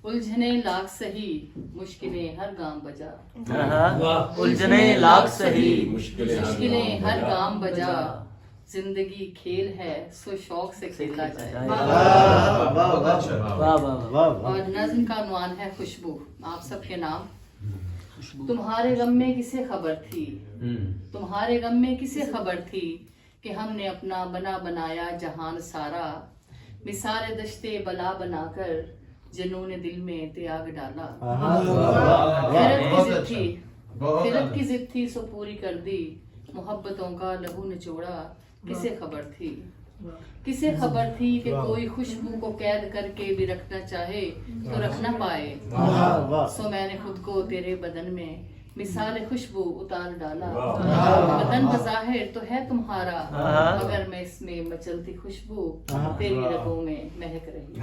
الجھنے لاکھ سہی مشکلیں ہر گام بجا، الجھنے لاکھ سہی مشکلیں ہر گام بجا، زندگی کھیل ہے سو شوق سے کھیلا جائے۔ اور نظم کا عنوان ہے خوشبو۔ آپ سب کے نام۔ تمہارے غم میں کسے خبر تھی، تمہارے غم میں کسے خبر تھی کہ ہم نے اپنا بنا بنایا جہان سارا، مثال دشتے بلا بنا کر جنون دل میں تیاگ ڈالا۔ خیرت کی ضد تھی سو پوری کر دی، محبتوں کا لہو نچوڑا کسے خبر تھی، کسے خبر تھی کہ کوئی خوشبو کو قید کر کے بھی رکھنا چاہے تو رکھ نہ پائے۔ سو میں نے خود کو تیرے بدن میں مثال خوشبو اتار ڈالا، بدن بظاہر تو ہے تمہارا مگر میں اس میں مچلتی خوشبو تیری رگوں میں مہک رہی۔